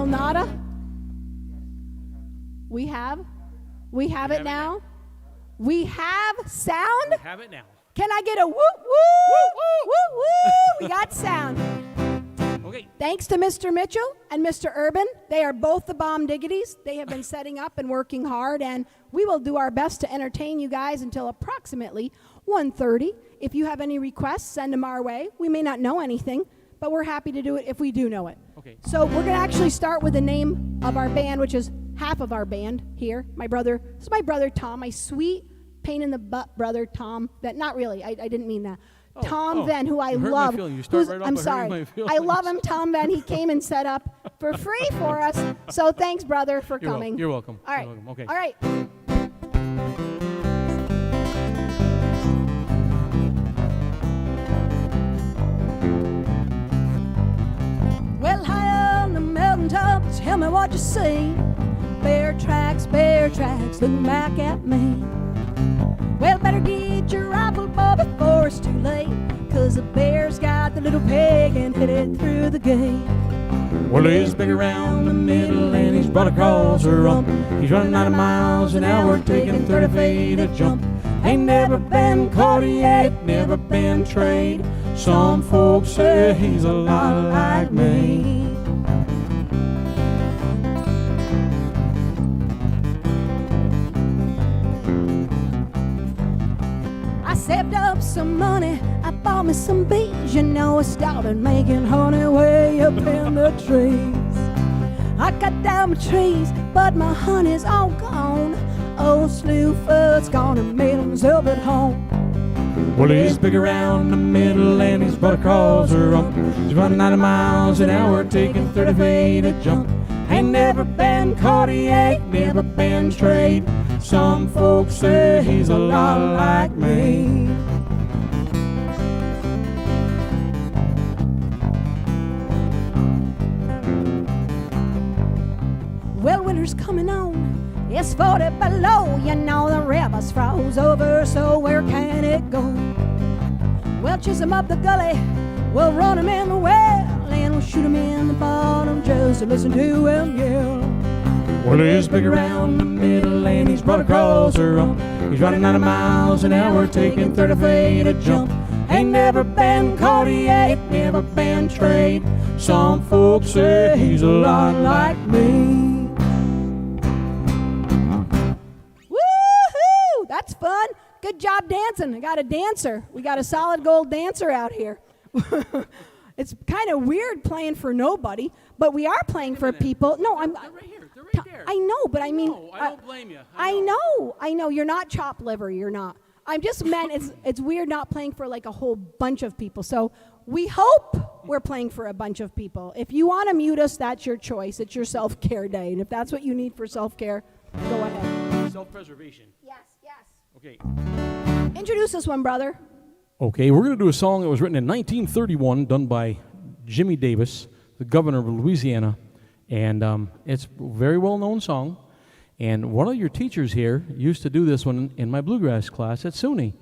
nada? We have it now? We have sound? We have it now. Can I get a woo, woo, woo, woo, woo? We got sound. Okay. Thanks to Mr. Mitchell and Mr. Urban. They are both the bomb diggities. They have been setting up and working hard, and we will do our best to entertain you guys until approximately 1:30. If you have any requests, send them our way. We may not know anything, but we're happy to do it if we do know it. Okay. So we're going to actually start with the name of our band, which is half of our band here. This is my brother Tom, my sweet pain in the butt brother Tom. That not really. I didn't mean that. Tom Venn, who I love. I'm sorry. I love him, Tom Venn. He came and set up for free for us. So thanks, brother, for coming. You're welcome. All right. You're welcome. Okay. All right. Well, high on the mountaintop, tell me what you see. Beartracks, looking back at me. Well, better get your rifle, boy, before it's too late, 'cause the bear's got the little peg and hit it through the gate. Well, he's big around the middle and he's brought across a rump. He's running 90 miles an hour, taking 30 feet a jump. Ain't never been caught yet, never been trade. Some folks say he's a lot like me. Saved up some money, I bought me some bees. You know, I started making honey way up in the trees. I cut down my trees, but my honey's all gone. Old Slewfoot's gone and made himself at home. Well, he's big around the middle and he's brought across a rump. He's running 90 miles an hour, taking 30 feet a jump. Ain't never been caught, he ain't never been trade. Some folks say he's a lot like me. Well, winter's coming on, it's 40 below. You know the river's froze over, so where can it go? We'll chase him up the gully, we'll run him in the well, and we'll shoot him in the bottom just to listen to him yell. Well, he's big around the middle and he's brought across a rump. He's running 90 miles an hour, taking 30 feet a jump. Ain't never been caught, he ain't never been trade. Some folks say he's a lot like me. Woohoo! That's fun. Good job dancing. I got a dancer. We got a solid gold dancer out here. It's kind of weird playing for nobody, but we are playing for people. No, I'm. They're right here. They're right there. I know, but I mean. No, I don't blame you. I know. You're not chopped liver. You're not. I just meant it's weird not playing for like a whole bunch of people. So we hope we're playing for a bunch of people. If you want to mute us, that's your choice. It's your self-care day, and if that's what you need for self-care, go ahead. Self-preservation. Yes. Okay. Introduce this one, brother. Okay, we're going to do a song that was written in 1931, done by Jimmy Davis, the governor of Louisiana, and it's a very well-known song. And one of your teachers here used to do this one in my bluegrass class at SUNY.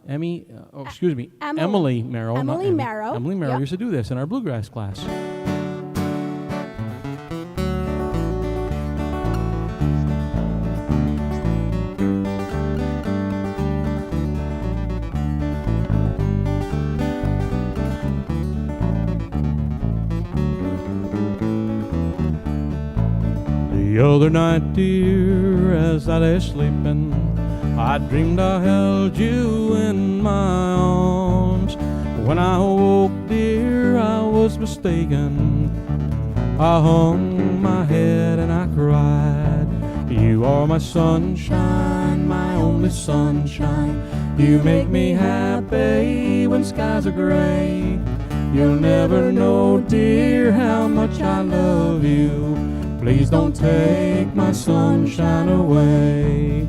Emily Merrill. Emily Merrill. Emily Merrill Yep. used to do this in our bluegrass class. The other night, dear, as I lay sleeping, I dreamed I held you in my arms. When I awoke, dear, I was mistaken. I hung my head and I cried. You are my sunshine, my only sunshine. You make me happy when skies are gray. You'll never know, dear, how much I love you. Please don't take my sunshine away.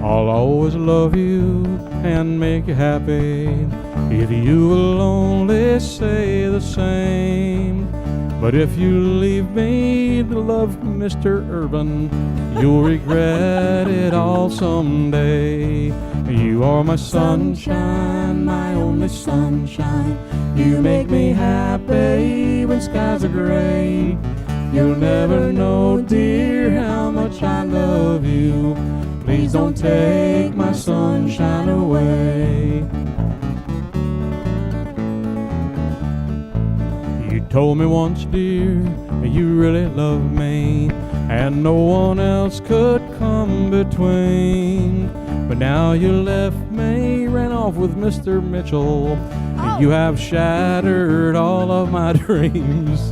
I'll always love you and make you happy if you will only say the same. But if you leave me to love Mr. Urban, you'll regret it all someday. You are my sunshine, my only sunshine. You make me happy when skies are gray. You'll never know, dear, how much I love you. Please don't take my sunshine away. You told me once, dear, you really love me, and no one else could come between. But now you left me, ran off with Mr. Mitchell. You have shattered all of my dreams.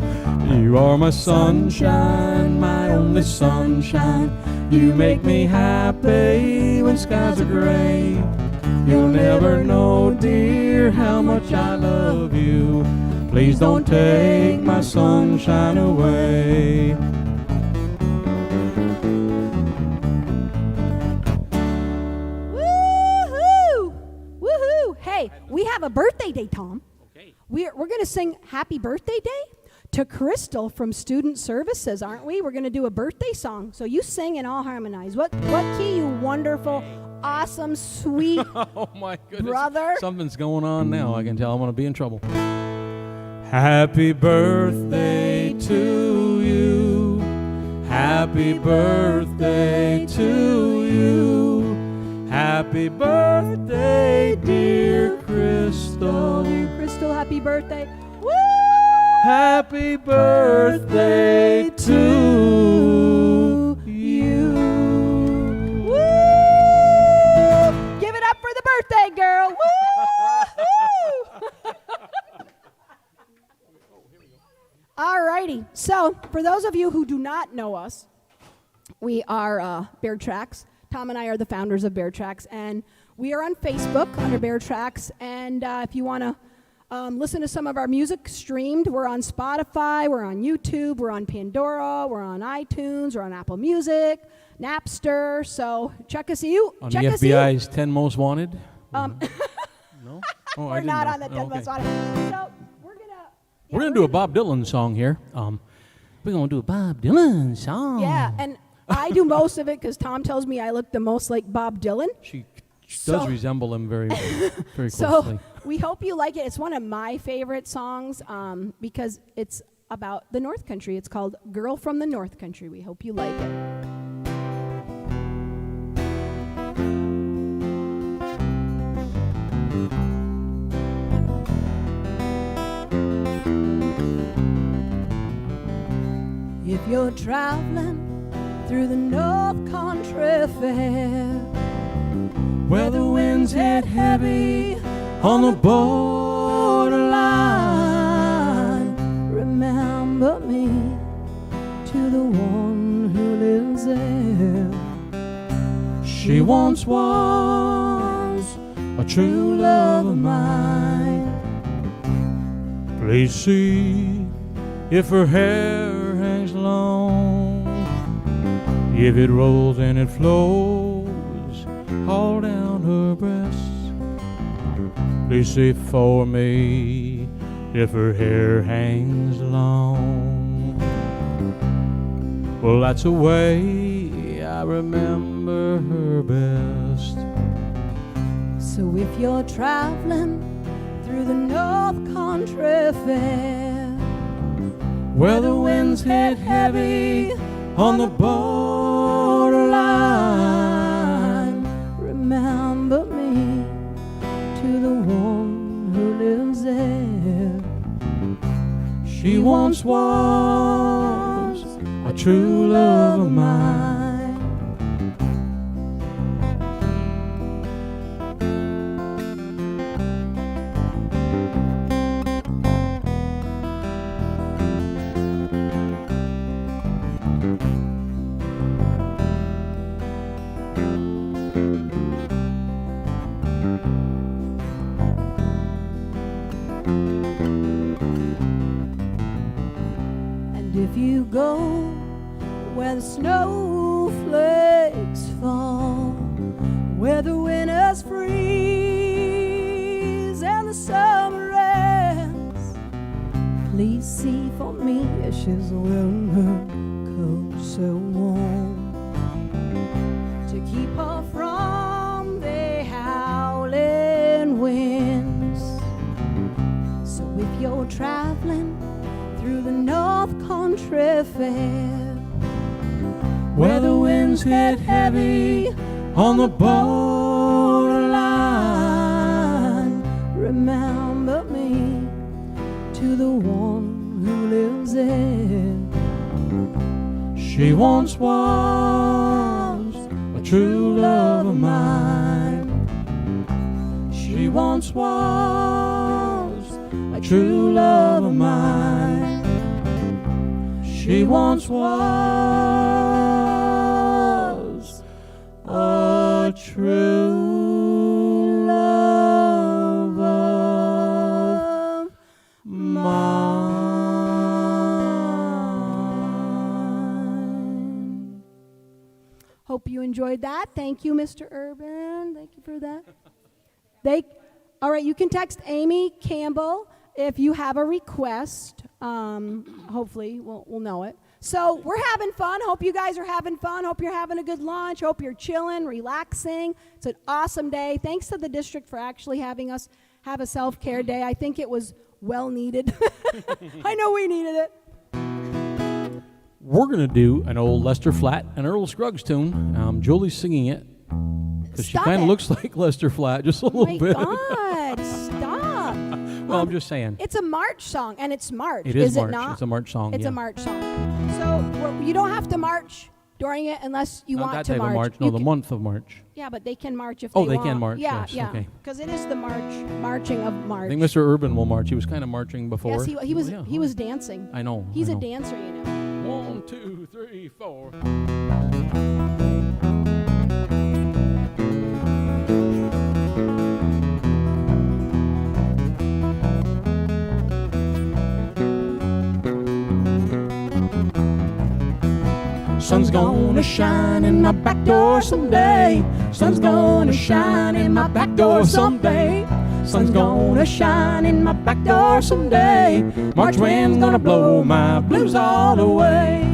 You are my sunshine, my only sunshine. You make me happy when skies are gray. You'll never know, dear, how much I love you. Please don't take my sunshine away. Woohoo! Woohoo! Hey, we have a birthday day, Tom. Okay. We're going to sing Happy Birthday Day to Crystal from Student Services, aren't we? We're going to do a birthday song. So you sing and I'll harmonize. What key, you wonderful, awesome, sweet Oh my goodness. brother? Something's going on now. I can tell I'm going to be in trouble. Happy birthday to you. Happy birthday to you. Happy birthday, dear Crystal. Dear Crystal, happy birthday. Woo! Happy birthday to you. Woo! Give it up for the birthday girl. Woo! All righty. So, for those of you who do not know us, we are Beartracks. Tom and I are the founders of Beartracks, and we are on Facebook under Beartracks. And if you want to listen to some of our music streamed, we're on Spotify, we're on YouTube, we're on Pandora, we're on iTunes, we're on Apple Music, Napster. So check us out. On check the us FBI's 10 Most Wanted? out. No? Oh, We're not on the 10 okay. Most Wanted. So We're going to do a Bob Dylan song here. We're going to do a Bob Dylan song. Yeah, and I do most of it because Tom tells me I look the most like Bob Dylan. She does resemble him very, very So closely. we hope you like it. It's one of my favorite songs because it's about the North Country. It's called Girl from the North Country. We hope you like it. If you're traveling through the North Country Fair, Where the winds hit heavy on the borderline, remember me to the one who lives there. she once was a true love of mine. Please see if her hair hangs long, if it rolls and it flows all down her breast. Please see for me if her hair hangs long. Well, that's the way I remember her best. So if you're traveling through the North Country Fair, Where the winds hit heavy on the borderline, remember me to the one who lives there. she once was a true love of mine. If you go where the snowflakes fall, where the winters freeze and the summer ends, please see for me she's wearing her coat so warm to keep her from the howling winds. So if you're traveling through the North Country Fair, where the winds hit heavy on the borderline, remember me to the one who lives there. She once was a true love of mine. She once was a true love of mine. She once was a true love of mine. Hope you enjoyed that. Thank you, Mr. Urban. Thank you for that. All right, you can text Amy Campbell if you have a request. Hopefully, we'll know it. So we're having fun. Hope you guys are having fun. Hope you're having a good lunch. Hope you're chilling, relaxing. It's an awesome day. Thanks to the district for actually having us have a self-care day. I think it was well needed. I know we needed it. We're going to do an old Lester Flatt and Earl Scruggs tune. Julie's singing it because she kind of looks like Lester Flatt just a little bit. Oh my God, stop. Well, I'm just saying. It's a March song, and it's March. It is March. March. It not? It's a March song. It's yeah. a March song. So you don't have to march during it unless you Not want that to type march. of March. You No, the month of March. Yeah, but they can march if Oh, they they want. can march, Yeah, yes, yeah. okay. Because it is the marching of March. I think Mr. Urban will march. He was kind of marching before. Yes, he was. Yeah, He was dancing. I know. He's I a know. dancer, you know. 1, 2, 3, 4. Sun's gonna shine in my back door someday. Sun's gonna shine in my back door someday. Sun's gonna shine in my back door someday. March wind's gonna blow my blues all away.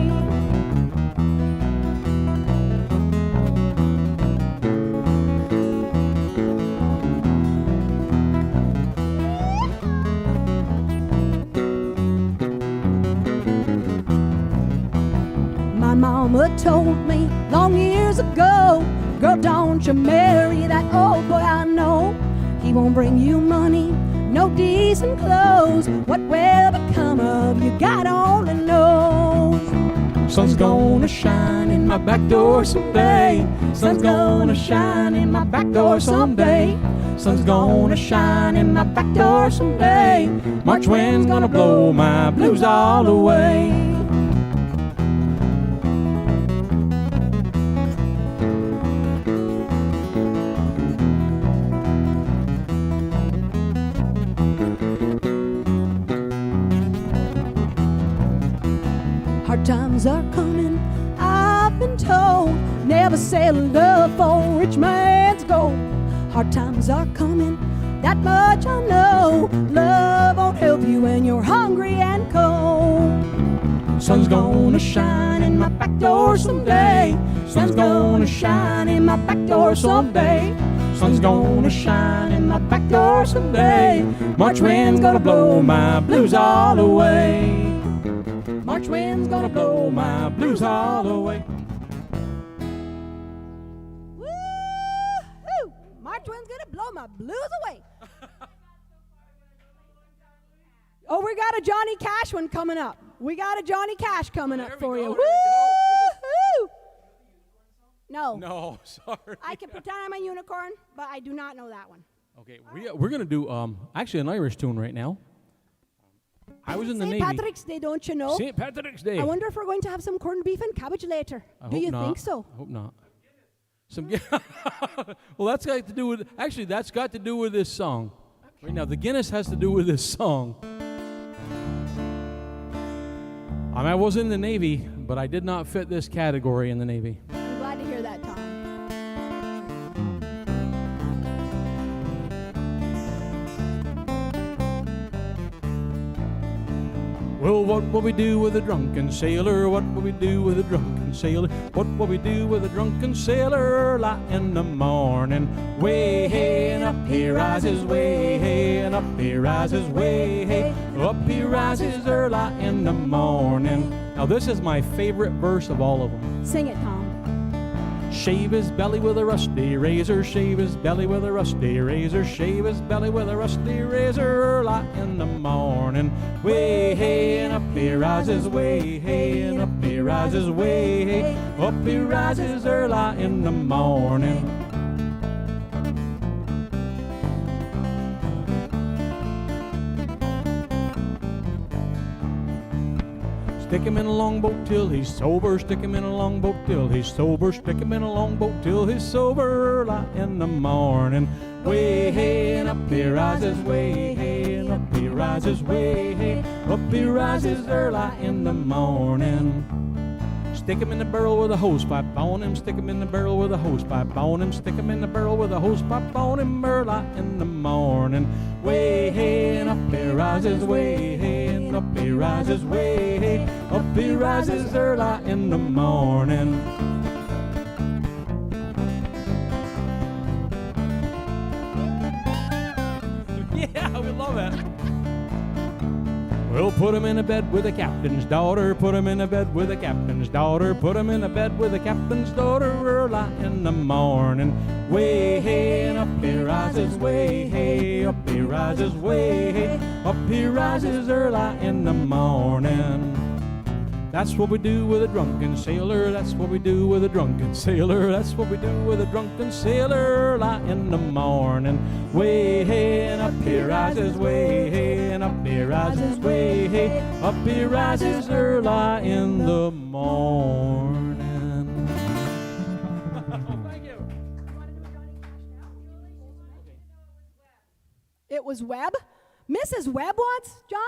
My mama told me long years ago, girl, don't you marry that old boy I know. He won't bring you money, no decent clothes. What will become of you, God only knows. Sun's gonna shine in my back door someday. Sun's gonna shine in my back door someday. Sun's gonna shine in my back door someday. March wind's gonna blow my blues all away. Hard times are coming, I've been told. Never sell love for rich man's gold. Hard times are coming, that much I know. Love won't help you when you're hungry and cold. Sun's gonna shine in my back door someday. Sun's gonna shine in my back door someday. Sun's gonna shine in my back door someday. March wind's gonna blow my blues all away. March wind's gonna blow my blues all away. Woo-hoo! March wind's gonna blow my blues away. Oh, we got a Johnny Cash one coming up. We got a Johnny Cash coming up for you. Woo-hoo! No. No, sorry. I can pretend I'm a unicorn, but I do not know that one. Okay, we're gonna do actually an Irish tune right now. I was in the St. Navy. Patrick's Day, don't you know? St. Patrick's Day. I wonder if we're going to have some corned beef and cabbage later. I Do hope you not. think so? I hope not. Well, that's got to do with that's got to do with this song. Okay. Right now, the Guinness has to do with this song. I was in the Navy, but I did not fit this category in the Navy. I'm glad to hear that, Tom. Well, Well, what will we do with a drunken sailor? What will we do with a drunken sailor? What will we do with a drunken sailor early in the morning? Way hey, and up he rises, way hey, and up he rises, way hey, up he rises early in the morning. Now this is my favorite verse of all of them. Sing it, Tom. Shave his belly with a rusty razor, shave his belly with a rusty razor, shave his belly with a rusty razor early in the morning. Way hey, and up he rises, way hey, and up he rises, way hey, up he rises early in the morning. Stick him in a longboat till he's sober, stick him in a longboat till he's sober, stick him in a longboat till he's sober early in the morning. Way hey, and up he rises, way hey, and up he rises, way hey, up he rises early in the morning. Stick him in the barrel with a hose pipe on him, stick him in the barrel with a hose pipe on him, stick him in the barrel with a hose pipe on him early in the morning. Way hey, and up he rises, way hey, and up he rises, way hey, up he rises early in the morning. Yeah, we love it. Well, put him in a bed with the captain's daughter, put him in a bed with the captain's daughter, put him in a bed with the captain's daughter early in the morning. Way hey, and up he rises, way hey, up he rises, way hey, up he rises early in the morning. That's what we do with a drunken sailor, that's what we do with a drunken sailor, that's what we do with a drunken sailor early in the morning. Way hey, and up he rises, way hey, and up he rises, way hey, up he rises early in the morning. Thank you. It was Webb. Mrs. Webb wants Johnny?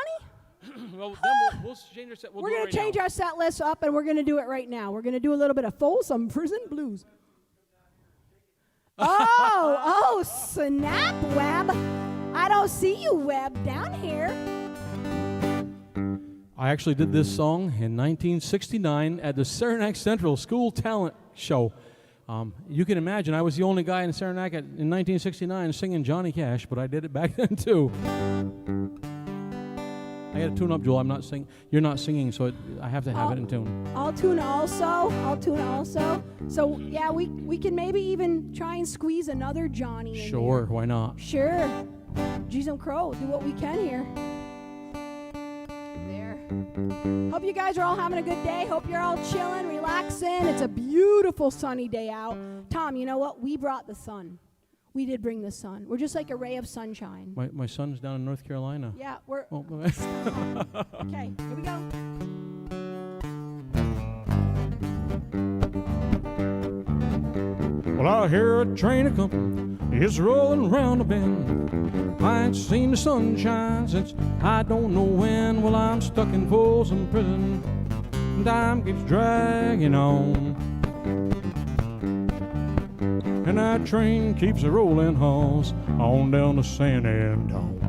Well, then we'll change our set. We're going to change our set list up, and we're going to do it right now. We're going to do a little bit of Folsom Prison Blues. Oh, snap, Webb. I don't see you, Webb, down here. I actually did this song in 1969 at the Saranac Central School Talent Show. You can imagine I was the only guy in Saranac in 1969 singing Johnny Cash, but I did it back then too. I got to tune up, Joel. I'm not singing. You're not singing, so I have to have it in tune. I'll tune also. So yeah, we can maybe even try and squeeze another Johnny in Sure, here. Why not? Sure. Geez, crow, do what we can here. There. Hope you guys are all having a good day. Hope you're all chilling, relaxing. It's a beautiful sunny day out. Tom, you know what? We brought the sun. We did bring the sun. We're just like a ray of sunshine. My son's down in North Carolina. Yeah, we're... Oh, okay, here we go. Well, I hear a train a-comin', it's rolling round a bend. I ain't seen the sunshine since I don't know when. Well, I'm stuck in Folsom Prison, and time keeps dragging on. And that train keeps a rolling hoss on down to San Antonio.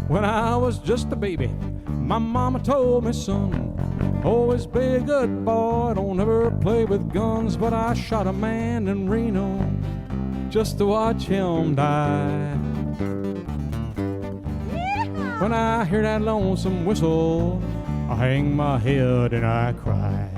When I was just a baby, my mama told me, son, always be a good boy, don't ever play with guns. But I shot a man in Reno just to watch him die. When I hear that lonesome whistle, I hang my head and I cry.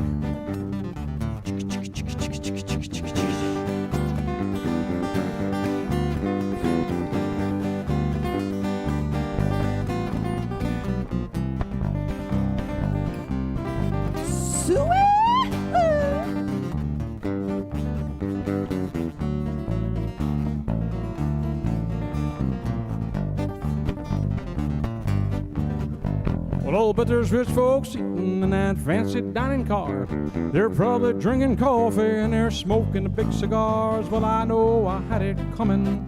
Well, but there's rich folks sitting in that fancy dining car. They're probably drinking coffee and they're smoking the big cigars. Well, I know I had it coming.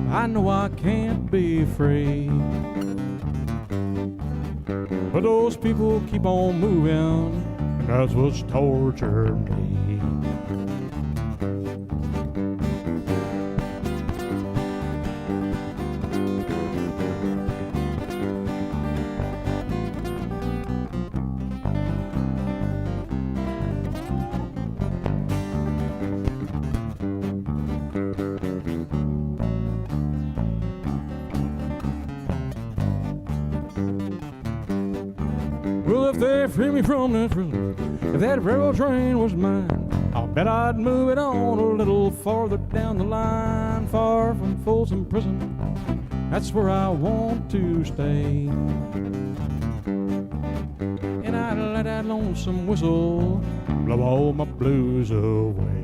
I know I can't be free. But those people keep on moving, and that's what's tortured me. if they free me from this prison, if that railroad train was mine, I'll bet I'd move it on a little farther down the line, far from Folsom Prison. That's where I want to stay. And I'd let that lonesome whistle blow all my blues away.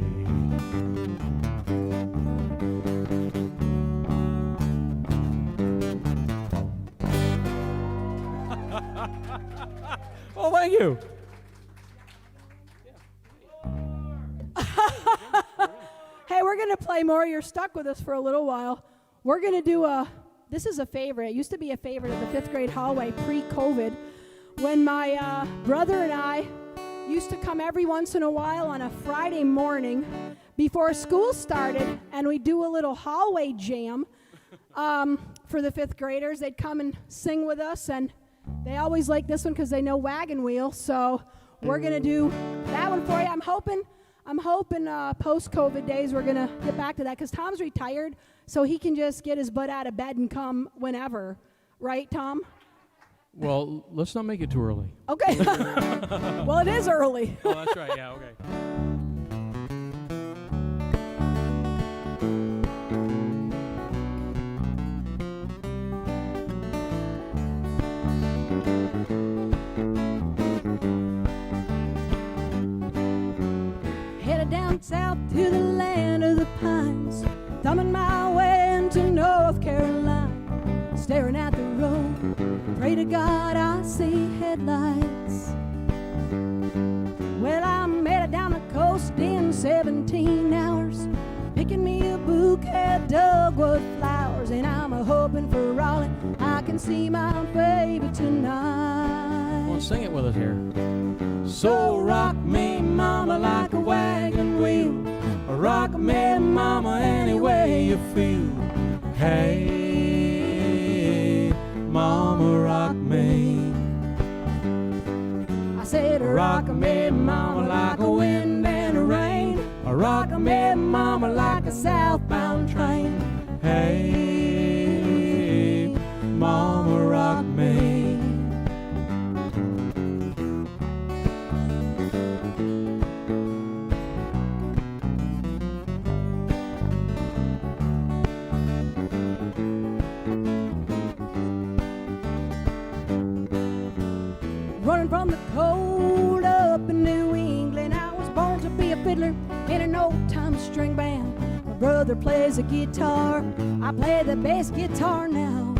Oh, thank you. Hey, we're going to play more. You're stuck with us for a little while. We're going to do this is a favorite. It used to be a favorite of the 5th grade hallway pre-COVID, when my brother and I used to come every once in a while on a Friday morning before school started, and we'd do a little hallway jam for the 5th graders. They'd come and sing with us, and they always like this one because they know Wagon Wheel, so we're going to do that one for you. I'm hoping post-COVID days we're going to get back to that, because Tom's retired, so he can just get his butt out of bed and come whenever. Right, Tom? Well, let's not make it too early. Okay. Well, it is early. Oh, that's right. Yeah, okay. Headed down south to the land of the pines, thumbing my way into North Carolina, staring at the road, pray to God I see headlights. Well, I'm headed down the coast in 17 hours, picking me a bouquet of dogwood flowers, and I'm hoping for Raleigh I can see my baby tonight. Well, sing it with us here. So rock me, mama, like a wagon wheel. Rock me, mama, any way you feel. Hey, mama, rock me. I said, rock me, mama, like a wind and a rain. Rock me, mama, like a southbound train. Hey, mama, rock me. Running from the cold up in New England, I was born to be a fiddler in an old-time string band. My brother plays the guitar, I play the bass guitar now.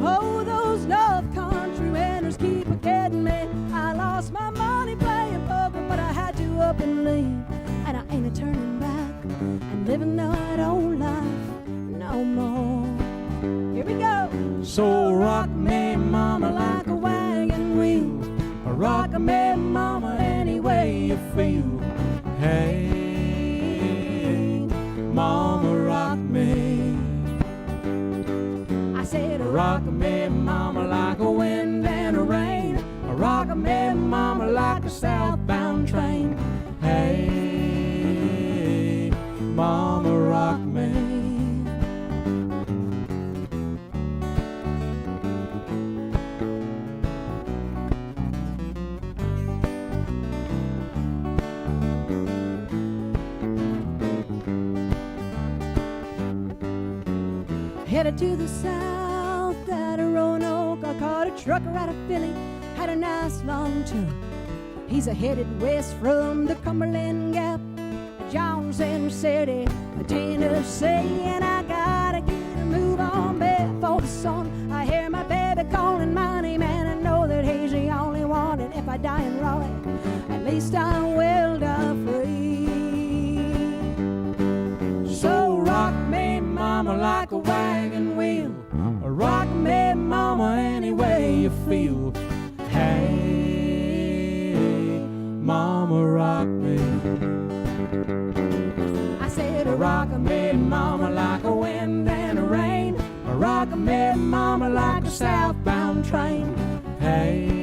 Oh, those North Country winners keep a getting me. I lost my money playing poker, but I had to up and leave, and I ain't a turning back and living that old life no more. Here we go. So rock me, mama, like a wagon wheel. Rock me, mama, any way you feel. Hey, mama, rock me. I said, Rock me, mama, like a wind and a rain. Rock me, mama, like a southbound train. Hey, mama, rock me. Headed to the south at a Roanoke, I caught a trucker out of Philly, had a nice long tour. He's headed west from the Cumberland Gap, Johnson City, Tennessee, and I gotta get a move on before the sun. I hear my baby calling my name, and I know that he's the only one, and if I die in Raleigh, at least I will die free. So rock me, mama, like a wagon wheel. Rock me, mama, any way you feel. Hey, mama, rock me. I said, Rock me, mama, like a wind and a rain. Rock me, mama, like a southbound train. Hey,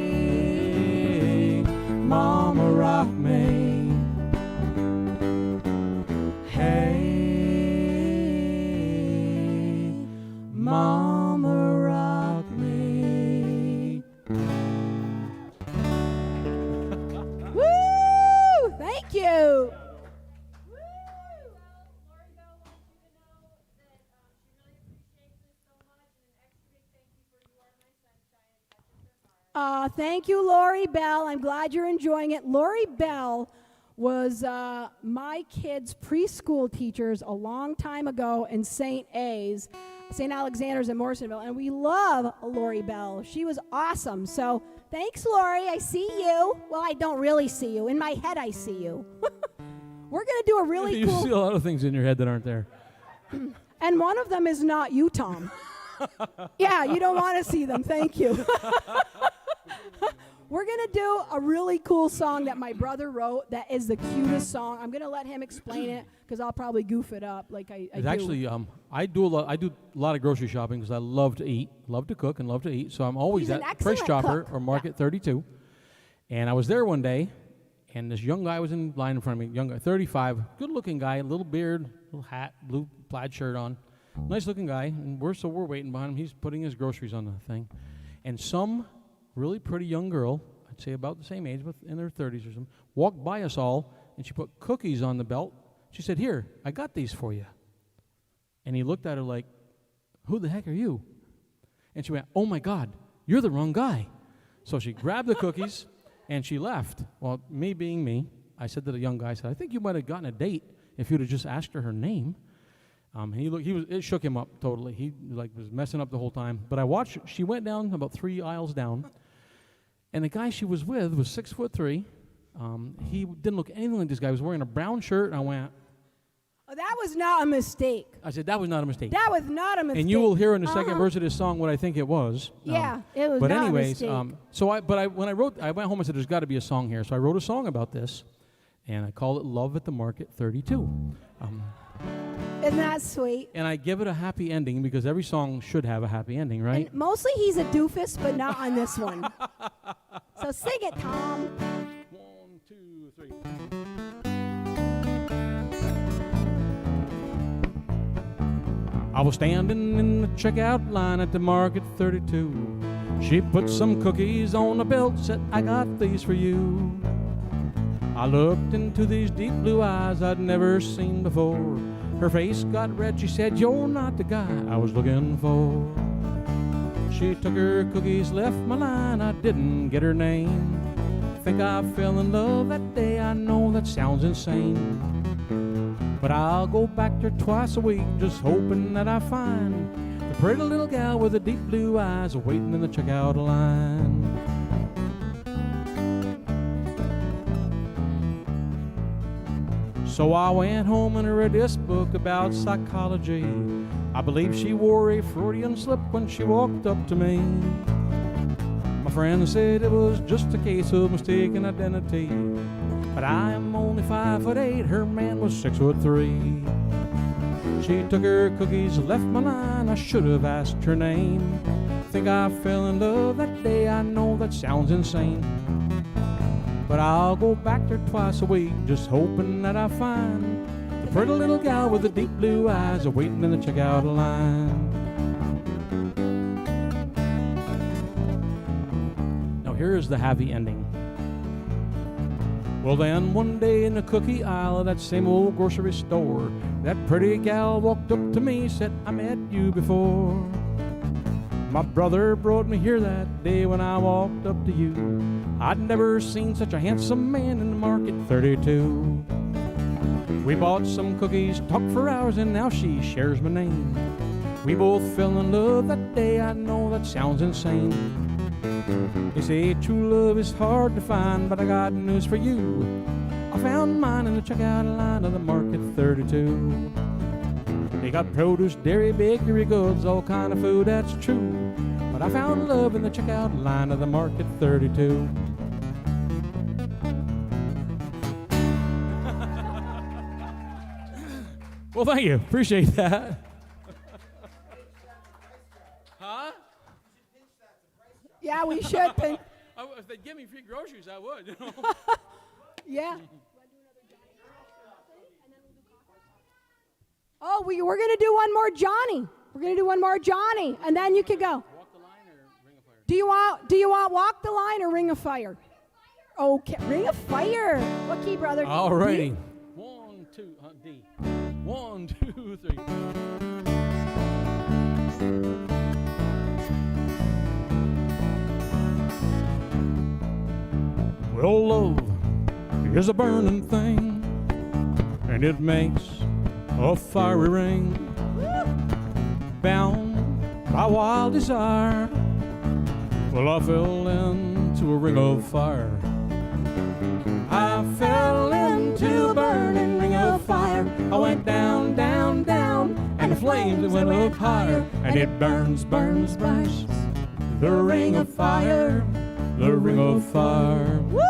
mama, rock me. Hey, mama, rock me. you. Thank you, Lori Bell. I'm glad you're enjoying it. Lori Bell was my kids' preschool teachers a long time ago in St. Alexander's in Morrisonville, and we love Lori Bell. She was awesome. So thanks, Lori. I see you. Well, I don't really see you. In my head, I see you. We're going to do a really cool... You see a lot of things in your head that aren't there. And one of them is not you, Tom. Yeah, you don't want to see them. Thank you. We're going to do a really cool song that my brother wrote that is the cutest song. I'm going to let him explain it because I'll probably goof it up like I do. Actually, I do a lot of grocery shopping because I love to eat, love to cook, and love to eat. So I'm always at Price Chopper or Market 32. And I was there one day, and this young guy was in line in front of me, young guy, 35, good-looking guy, little beard, little hat, blue plaid shirt on. Nice-looking guy, and we're waiting behind him. He's putting his groceries on the thing. And some really pretty young girl, I'd say about the same age, but in their 30s or something, walked by us all, and she put cookies on the belt. She said, "Here, I got these for you." And he looked at her like, "Who the heck are you?" And she went, "Oh, my God, you're the wrong guy." So she grabbed the cookies, and she left. Well, me being me, I said to the young guy, I said, "I think you might have gotten a date if you'd have just asked her name." It shook him up totally. He was messing up the whole time. But I watched, she went down about 3 aisles down, and the guy she was with was 6'3". He didn't look anything like this guy. He was wearing a brown shirt, and I went, "Oh, that was not a mistake." I said, "That was not a mistake." That was not a mistake. And you will hear in the second verse of this song what I think it was. Yeah, it was but not anyways, a mistake. When I went home and said, "There's got to be a song here." So I wrote a song about this, and I called it "Love at the Market 32." Isn't that sweet? And I give it a happy ending because every song should have a happy ending, right? And mostly he's a doofus, but not on this one. So sing it, Tom. 1, 2, 3. I was standing in the checkout line at the Market 32. She put some cookies on the belt, said, "I got these for you." I looked into these deep blue eyes I'd never seen before. Her face got red, she said, "You're not the guy I was looking for." She took her cookies, left my line, I didn't get her name. Think I fell in love that day, I know that sounds insane. But I'll go back there twice a week, just hoping that I find the pretty little gal with the deep blue eyes waiting in the checkout line. So I went home and read this book about psychology. I believe she wore a Freudian slip when she walked up to me. My friend said it was just a case of mistaken identity. But I am only 5'8", her man was 6'3". She took her cookies, left my line, I should have asked her name. Think I fell in love that day, I know that sounds insane. But I'll go back there twice a week, just hoping that I find the pretty little gal with the deep blue eyes waiting in the checkout line. Now here's the happy ending. Well then, one day in the cookie aisle of that same old grocery store, that pretty gal walked up to me, said, "I met you before. My brother brought me here that day when I walked up to you. I'd never seen such a handsome man in the Market 32. We bought some cookies, talked for hours, and now she shares my name. We both fell in love that day, I know that sounds insane. They say true love is hard to find, but I got news for you. I found mine in the checkout line of the Market 32. They got produce, dairy, bakery goods, all kind of food, that's true. But I found love in the checkout line of the Market 32. Well, thank you. Appreciate that. Huh? Yeah, we should. If they'd give me free groceries, I would. Yeah. Oh, we're going to do one more Johnny. We're going to do one more Johnny, and then you can go. Walk the line or ring of fire? Do you want walk the line or ring of fire? Okay, Ring of Fire. What key, brother? All righty. D? 1, 2, D. 1, 2, 3. Well, love is a burning thing, and it makes a fiery ring. Bound by wild desire, well, I fell into a ring of fire. I fell into a burning ring of fire. I went down, down, down, and the flames went up higher. And it burns, burns, burns. The ring of fire, the ring of fire. Woo!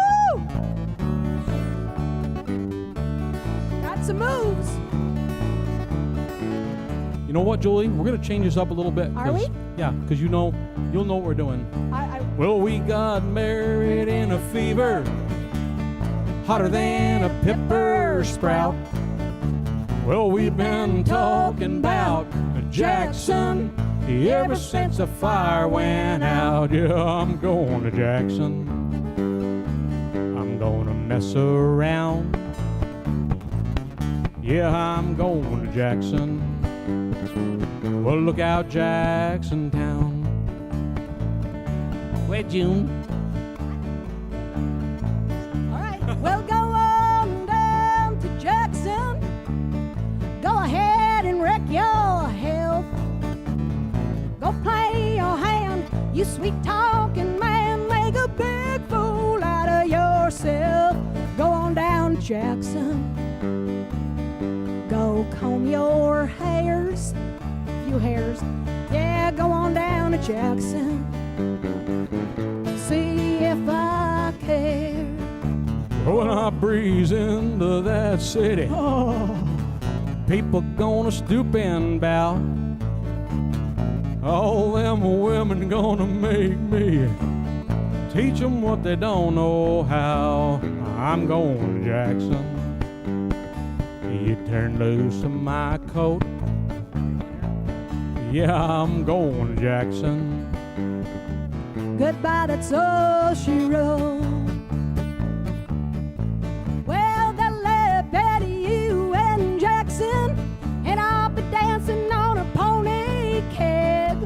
Got some moves. You know what, Julie? We're gonna change this up a little bit. Are we? Yeah, because you'll know what we're doing. I Well, we got married in a fever, hotter than a pepper sprout. Well, we've been talking about Jackson ever since the fire went out. Yeah, I'm going to Jackson. I'm gonna mess around. Yeah, I'm going to Jackson. Well, look out, Jackson Town. Where, June? All right. Well, go on down to Jackson. Go ahead and wreck your health. Go play your hand, you sweet talking man. Make a big fool out of yourself. Go on down to Jackson. Go comb your hairs, few hairs. Yeah, go on down to Jackson. See if I care. When I breeze into that city, people gonna stoop and bow. All them women gonna make me teach them what they don't know how. I'm going to Jackson. You turn loose of my coat. Yeah, I'm going to Jackson. Goodbye, that's all she wrote. Well, they'll let Betty, you and Jackson, and I'll be dancing on a pony keg.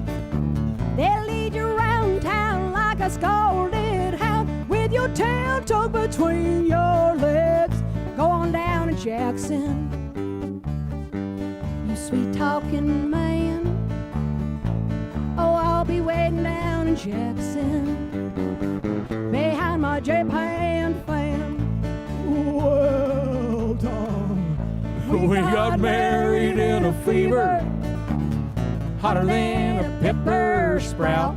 They'll lead you around town like a scalded hound with your tail tucked between your legs. Go on down to Jackson, you sweet talking man. Oh, I'll be waiting down in Jackson behind my J-Pan fan. Well, Tom, We got married in a fever, hotter than a pepper sprout.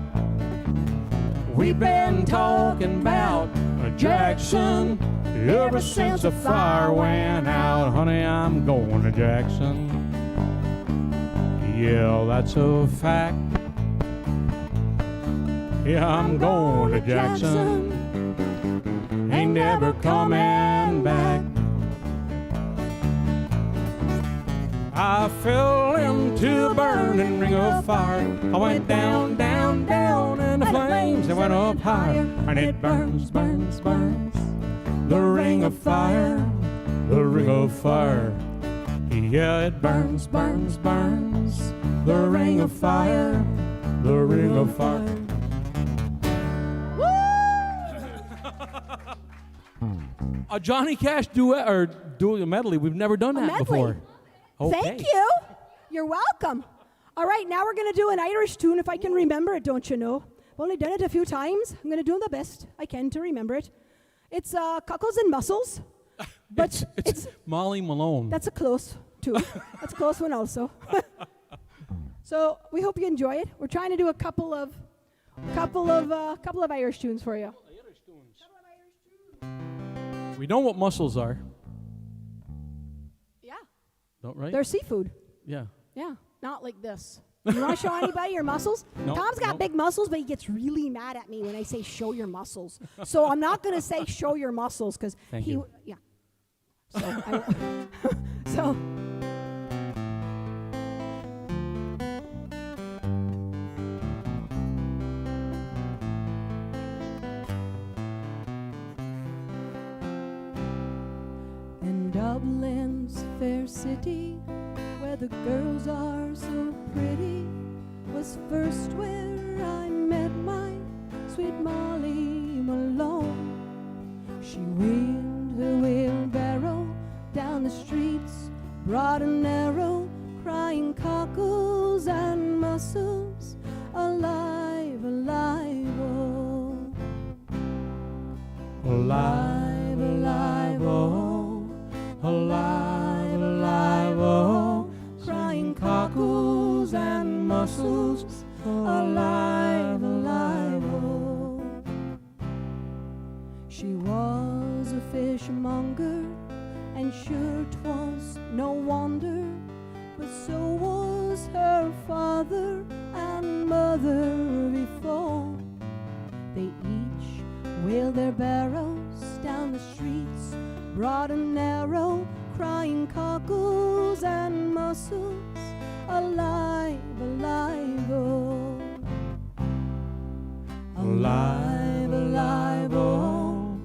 We've been talking about Jackson ever since the fire went out. Honey, I'm going to Jackson. Yeah, that's a fact. Yeah, I'm going to Jackson. Ain't never coming back. I fell into a burning ring of fire. I went down, down, down, and the flames, they went up higher. And it burns, burns, burns. The ring of fire, the ring of fire. Yeah, it burns, burns, burns. The ring of fire, the ring of fire. A Johnny Cash duet or Dooley medley. We've never done that medley. before. Okay. Thank you. You're welcome. All right, now we're going to do an Irish tune if I can remember it, don't you know? I've only done it a few times. I'm going to do the best I can to remember it. It's Cockles and Mussels. But it's Molly Malone. That's a close tune. That's a close one also. So we hope you enjoy it. We're trying to do a couple of Irish tunes for you. We know what mussels are. Yeah. Don't right? They're seafood. Yeah. Yeah. Not like this. You want to show anybody your muscles? No, Tom's got big muscles, but he gets really mad at me when I say show your muscles. So I'm not going to say show your muscles because Thank you. Yeah. So, Dublin's fair city, where the girls are so pretty, was first where I met my sweet Molly Malone. She wheeled her wheelbarrow down the streets, broad and narrow, crying cockles and mussels, alive, alive, oh. Alive, alive, oh. Alive, alive, oh. Crying cockles and mussels, alive, alive, oh. She was a fishmonger, and sure 'twas no wonder, but so was her father and mother before. They each wheeled their barrows down the streets, broad and narrow, crying cockles and mussels, alive, alive, oh. Alive, alive, oh.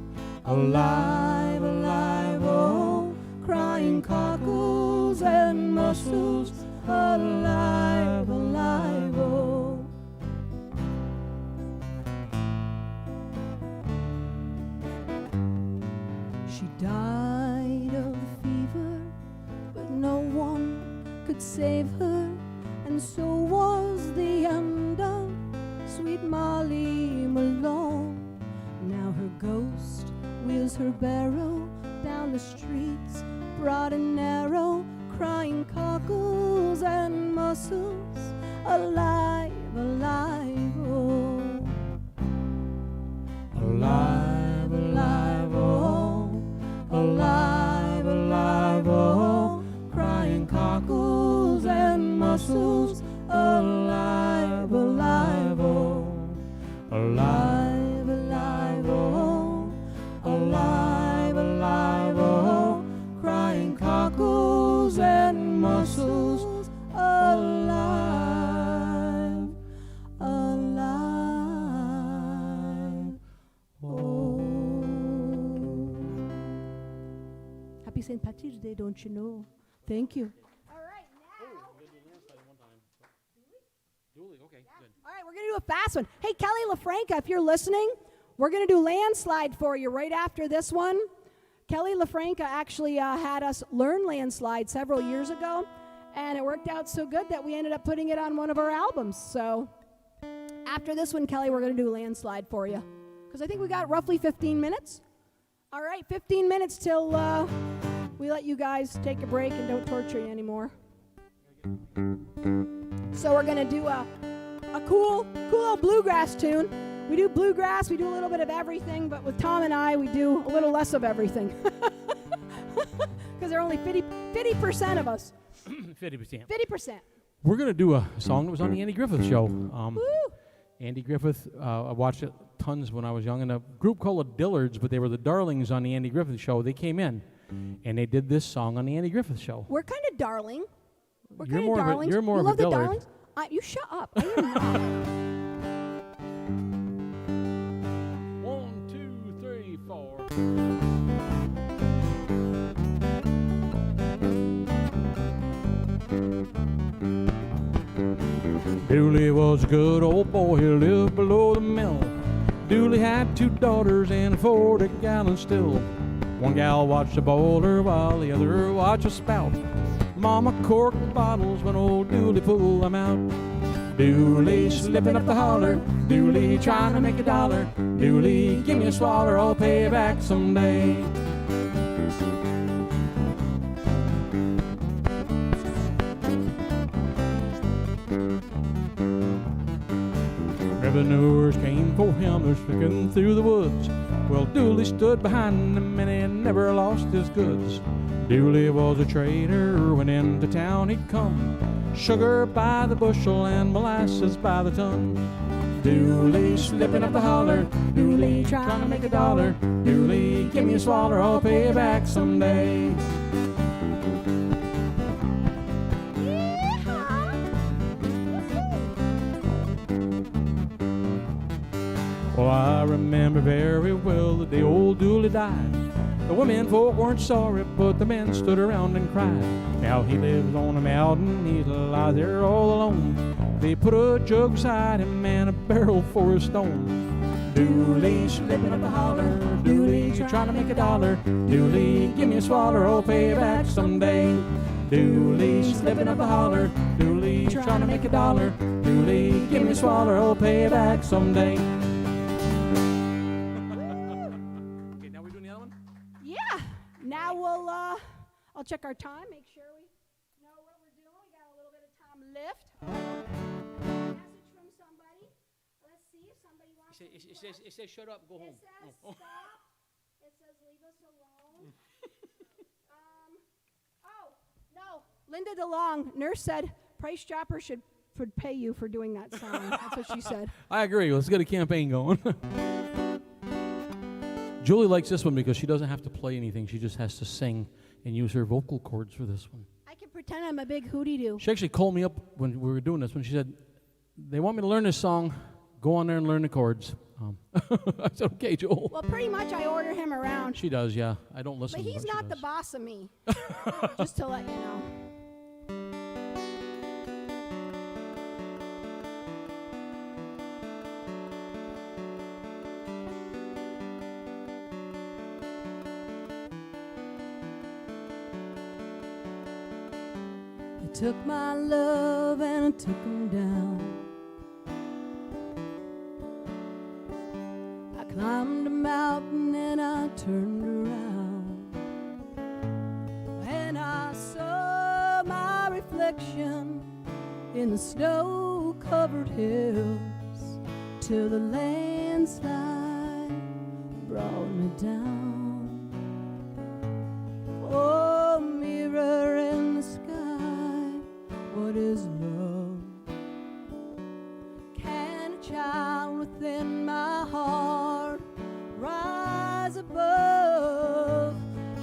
Alive, alive, oh. Crying cockles and mussels, alive, alive, oh. She died of fever, but no one could save her, and so was the end of sweet Molly Malone. Now her ghost wheels her barrow down the streets, broad and narrow, crying cockles and mussels, alive, alive, oh. Alive, alive, oh. Alive, alive, oh. Crying cockles and mussels, alive, alive, oh. Alive, alive, oh. Alive, alive, oh. Crying cockles and mussels, alive, alive, oh. Happy St. Patrick's Day, don't you know? Thank you. All right, now. Dooley, okay, good. All right, we're going to do a fast one. Hey, Kelly LaFranca, if you're listening, we're going to do Landslide for you right after this one. Kelly LaFranca actually had us learn Landslide several years ago, and it worked out so good that we ended up putting it on one of our albums. So after this one, Kelly, we're going to do Landslide for you, because I think we got roughly 15 minutes. All right, 15 minutes till we let you guys take a break and don't torture you anymore. So we're going to do a cool old bluegrass tune. We do bluegrass, we do a little bit of everything, but with Tom and I, we do a little less of everything. Because there are only 50% of us. 50%. 50%. We're going to do a song that was on the Andy Griffith Show. Woo! Andy Griffith, I watched it tons when I was young, in a group called the Dillards, but they were the darlings on the Andy Griffith Show. They came in, and they did this song on the Andy Griffith Show. We're kind of darling. We're You're kind more of of a- darlings. you're more you of a love the Dillard. darlings? You shut up. I am not. 1, 2, 3, 4. Dooley was a good old boy, he lived below the mill. Dooley had 2 daughters and a 40-gallon still. One gal watched the boiler while the other watched a spout. Mama corked the bottles when old Dooley pulled them out. Dooley slipping up the holler, Dooley trying to make a dollar. Dooley, give me a swaller, I'll pay you back someday. Revenuers came for him, they're sticking through the woods. Well, Dooley stood behind them and he never lost his goods. Dooley was a trader, when into town he'd come. Sugar by the bushel and molasses by the ton. Dooley slipping up the holler, Dooley trying to make a dollar. Dooley, give me a swaller, I'll pay you back someday. Well, I remember very well the day old Dooley died. The women folk weren't sorry, but the men stood around and cried. Now he lives on a mountain, he lies there all alone. They put a jug beside him and a barrel for a stone. Dooley, slipping up a holler, Dooley, trying to make a dollar. Dooley, give me a swaller, I'll pay you back someday. Dooley, slipping up a holler, Dooley, trying to make a dollar. Dooley, give me a swaller, I'll pay you back someday. Okay, now we're doing the other one? Yeah. Now I'll check our time, make sure we know what we're doing. We got a little bit of time left. Message from somebody. Let's see if somebody wants to. It says shut up, go home. It says stop. It says leave us alone. Oh, no. Linda DeLong, nurse said Price Chopper should pay you for doing that song. That's what she said. I agree. Let's get a campaign going. Julie likes this one because she doesn't have to play anything. She just has to sing and use her vocal cords for this one. I can pretend I'm a big hootie-doo. She actually called me up when we were doing this one. She said, they want me to learn this song. Go on there and learn the chords. I said, okay, Joel. Well, pretty much I order him around. She does, yeah. I don't listen. But he's not the boss of me. Just to let you know. I took my love and I took him down. I climbed a mountain and I turned around, and I saw my reflection in the snow-covered hills till the landslide brought me down. Oh, mirror in the sky, what is love? Can a child within my heart rise above?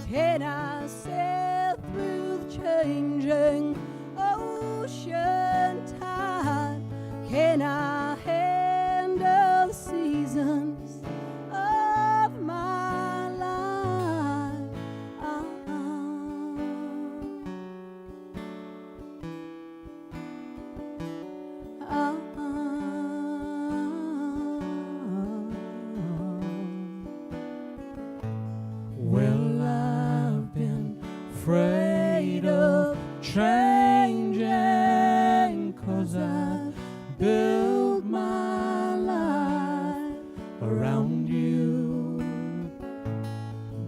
Can I sail through the changing ocean tide? Can I handle the seasons of my life? Well, I've been afraid of changing, 'cause I built my life around you.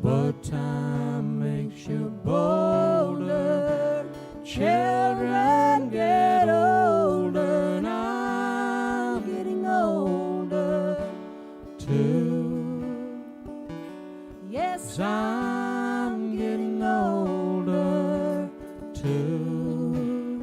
But time makes you bolder. Children get older, and I'm getting older too. Yes, I'm getting older too.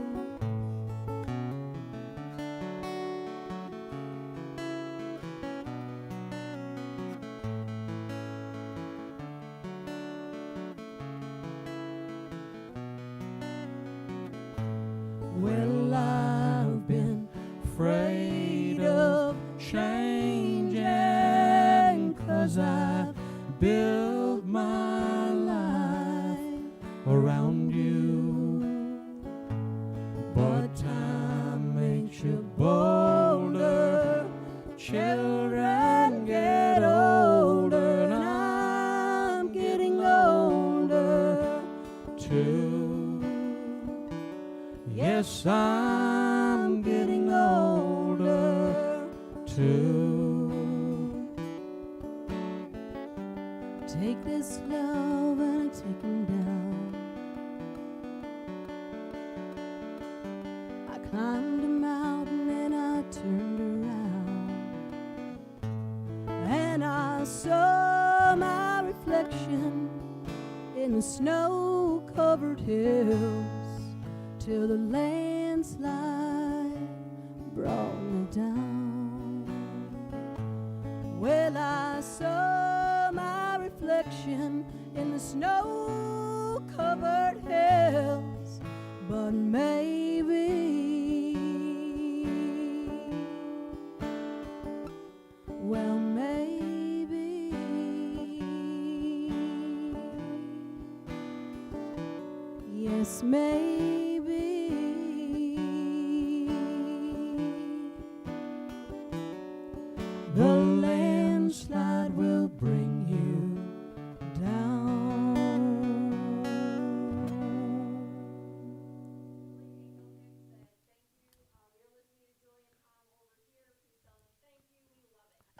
Well, I've been afraid of changing, 'cause I've built my life around you. But time makes you bolder. Children get older, and I'm getting older too. Yes, I'm getting older too. Take this love and take him down. I climbed a mountain and I turned around, and I saw my reflection in the snow-covered hills till the landslide brought me down. Well, I saw my reflection in the snow-covered hills, but maybe, well, maybe this may be. The landslide will bring you down.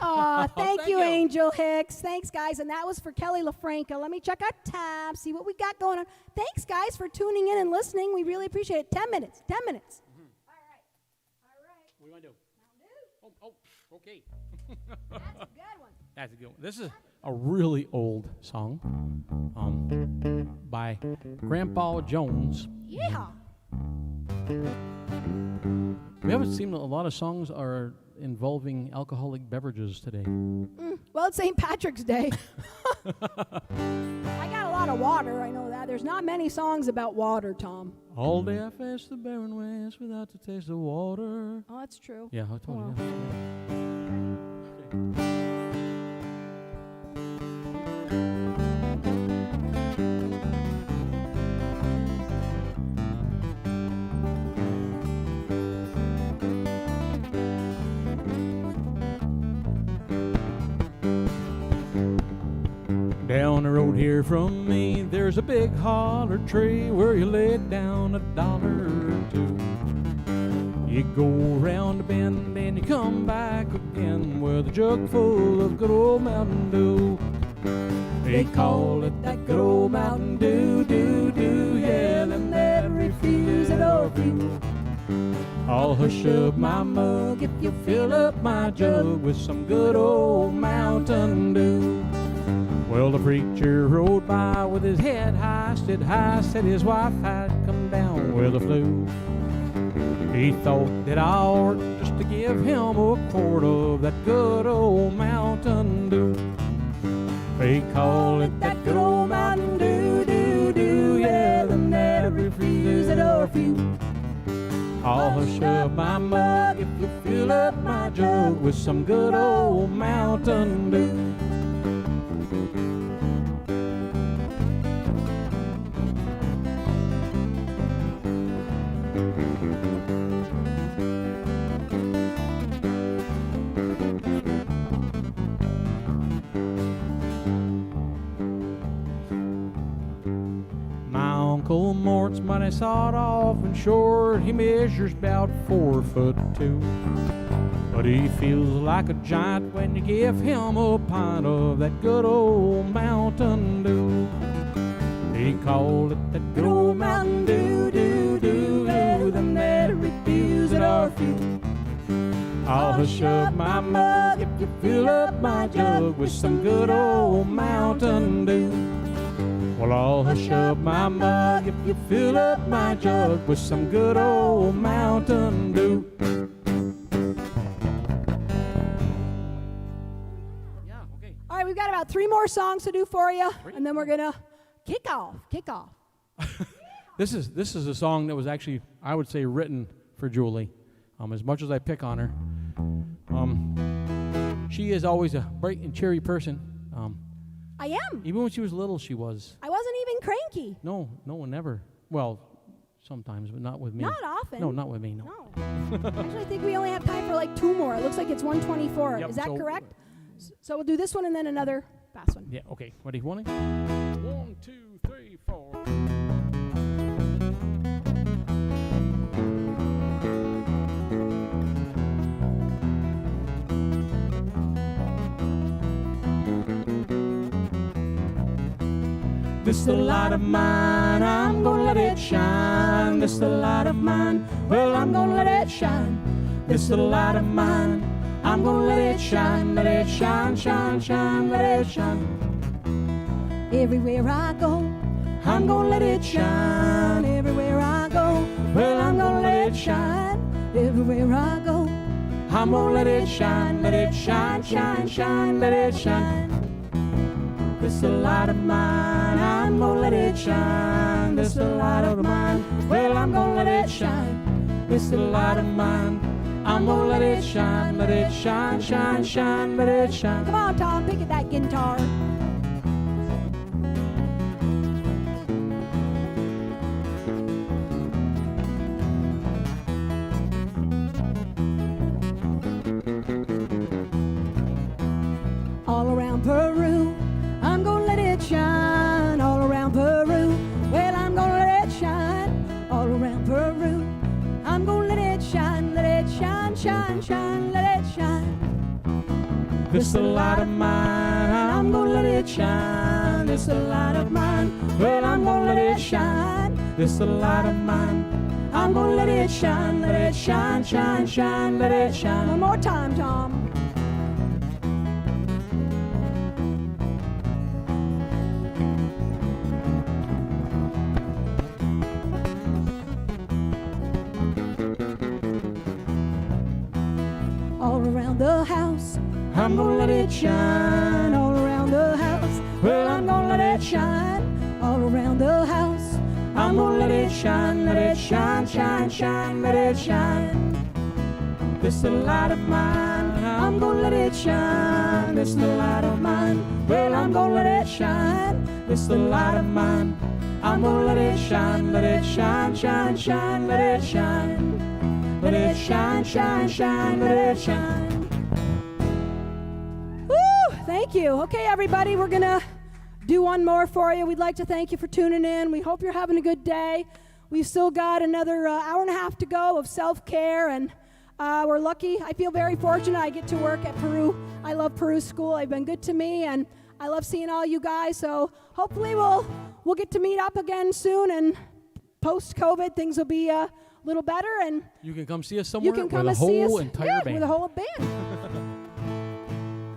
Aw, thank you, Angel Hicks. Thanks, guys. And that was for Kelly LaFranca. Let me check our tab, see what we got going on. Thanks, guys, for tuning in and listening. We really appreciate it. 10 minutes. 10 minutes. Mm-hmm. All right. What do you want to do? Oh, okay. That's a good one. That's a good one. This is a really old song by Grandpa Jones. Yeah. We haven't seen a lot of songs are involving alcoholic beverages today. Well, it's St. Patrick's Day. I got a lot of water, I know that. There's not many songs about water, Tom. All day I faced the barren waste without the taste of water. Oh, that's true. Yeah, I told you. Down the road here from me, there's a big holler tree where you lay down $1 or two. You go around the bend and you come back again with a jug full of good old Mountain Dew. They call it that good old Mountain Dew, yeah, them that refuse it or few. I'll hush up my mug if you fill up my jug with some good old Mountain Dew. Well, the preacher rode by with his head high, stood high, said his wife had come down with the flu. He thought that I ought just to give him a quart of that good old Mountain Dew. They call it that good old Mountain Dew, yeah, them that refuse it or few. I'll hush up my mug if you fill up my jug with some good old Mountain Dew. Uncle Mort's mighty sawed off and short. He measures about 4'2". But he feels like a giant when you give him a pint of that good old Mountain Dew. He called it that good old Mountain Dew, yeah, them that refuse it are few. I'll hush up my mug if you fill up my jug with some good old Mountain Dew. Well, I'll hush up my mug if you fill up my jug with some good old Mountain Dew. Yeah, okay. All right, we've got about 3 more songs to do for you, and then we're going to kick off. This is a song that was actually, I would say, written for Julie. As much as I pick on her, she is always a bright and cheery person. I am. Even when she was little, she was. I wasn't even cranky. No, never. Well, sometimes, but not with me. Not often. No, not with me, no. Actually, I think we only have time for like 2 more. It looks like it's 1:24. Yep, Is that so correct? So we'll do this one and then another fast one. Yeah, okay. What do you want? 1, 2, 3, 4. This the light of mine, I'm gonna let it shine. This the light of mine, well, I'm gonna let it shine. This the light of mine, I'm gonna let it shine, shine, shine, let it shine. Everywhere I go, I'm gonna let it shine. everywhere I go, Well, I'm gonna let it shine. everywhere I go. I'm gonna let it shine, shine, shine, let it shine. This the light of mine, I'm gonna let it shine. This the light of mine, well, I'm gonna let it shine. This the light of mine, I'm gonna let it shine, shine, shine, let it shine. Come on, Tom, pick at that guitar. shine, shine, let it shine. This the light of mine, I'm gonna let it shine. This the light of mine, well, I'm gonna let it shine. This the light of mine, I'm gonna let it shine, shine, shine, let it shine. One more time, Tom. All around the house, I'm gonna let it shine. all around the house. Well, I'm gonna let it shine all around the house. I'm gonna let it shine, shine, shine, let it shine. This the light of mine, I'm gonna let it shine. This the light of mine, well, I'm gonna let it shine. This the light of mine, I'm gonna let it shine, shine, shine, let it shine. Let it shine, shine, shine, let it shine. Woo! Thank you. Okay, everybody, we're gonna do one more for you. We'd like to thank you for tuning in. We hope you're having a good day. We've still got another hour and a half to go of self-care, and we're lucky. I feel very fortunate I get to work at Peru. I love Peru School. They've been good to me, and I love seeing all you guys. So hopefully we'll get to meet up again soon, and post-COVID things will be a little better, and You can come see us somewhere you can come with and a see whole us entire band. with a whole band.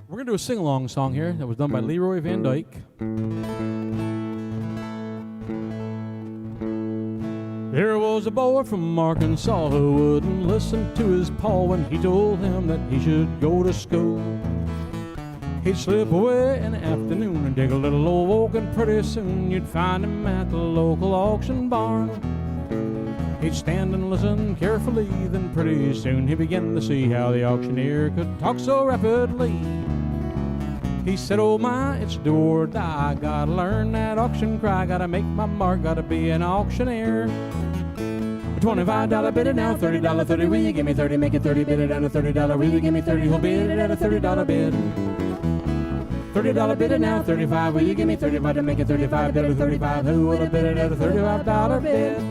We're going to do a sing-along song here that was done by Leroy Van Dyke. There was a boy from Arkansas who wouldn't listen to his pa when he told him that he should go to school. He'd slip away in the afternoon and dig a little old oak, and pretty soon you'd find him at the local auction barn. He'd stand and listen carefully, then pretty soon he began to see how the auctioneer could talk so rapidly. He said, oh my, it's do or die, gotta learn that auction cry, gotta make my mark, gotta be an auctioneer. $25 bid it now, $30, 30, will you give me 30, make it 30, bid it at a $30, will you give me 30, he'll bid it at a $30 bid. $30 bid it now, 35, will you give me 35 to make it 35, bid it 35, who would have bid it at a $35 bid?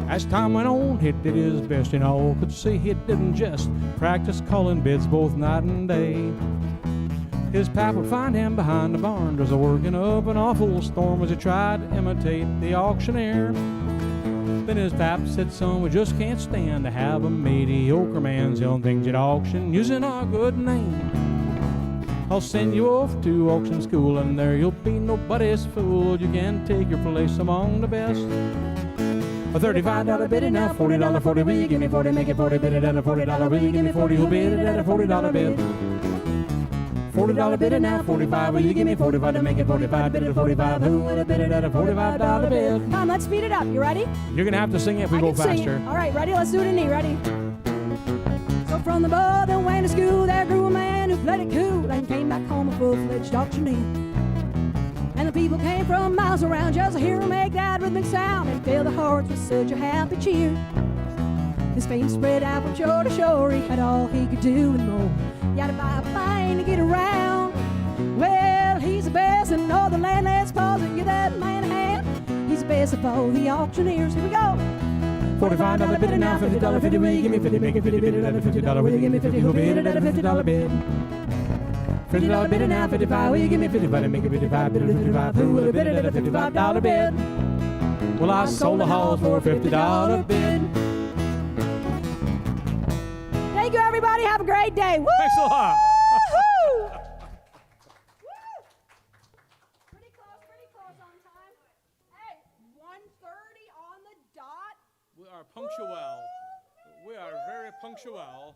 As time went on, he did his best, and all could see he didn't just practice calling bids both night and day. His pap would find him behind the barn, just working up an awful storm as he tried to imitate the auctioneer. Then his pap said, son, we just can't stand to have a mediocre man selling things at auction using our good name. I'll send you off to auction school, and there you'll be nobody's fool. You can take your place among the best. A $35 bid it now, $40, 40, will you give me 40, make it 40, bid it at a $40, will you give me 40, who'll bid it at a $40 bid? $40 bid it now, 45, will you give me 45 to make it 45, bid it at 45, who would have bid it at a $45 bid? Come, let's speed it up. You ready? You're gonna have to sing it if we go faster. All right, ready? Let's do it in E. Ready? So from the boy that went to school, there grew a man who played it cool and came back home a full-fledged auctioneer. And the people came from miles around just to hear him make that rhythmic sound and fill the hearts with such a happy cheer. His fame spread out from shore to shore. He had all he could do and more. He had to buy a plane to get around. Well, he's the best in all the land. Let's pause and give that man a hand. He's the best of all the auctioneers. Here we go. $45 bid it now, $50, 50, will you give me 50, make it 50, bid it at a $50, will you give me 50, who'll bid it at a $50 bid? $50 bid it now, 55, will you give me 55 to make it 55, bid it at 55, who would have bid it at a $55 bid? Well, I sold the halls for a $50 bid. Thank you, everybody. Have a great day. Woo! Thanks a lot. Woo! Pretty close on time. Hey, 1:30 on the dot. We are punctual. We are very punctual.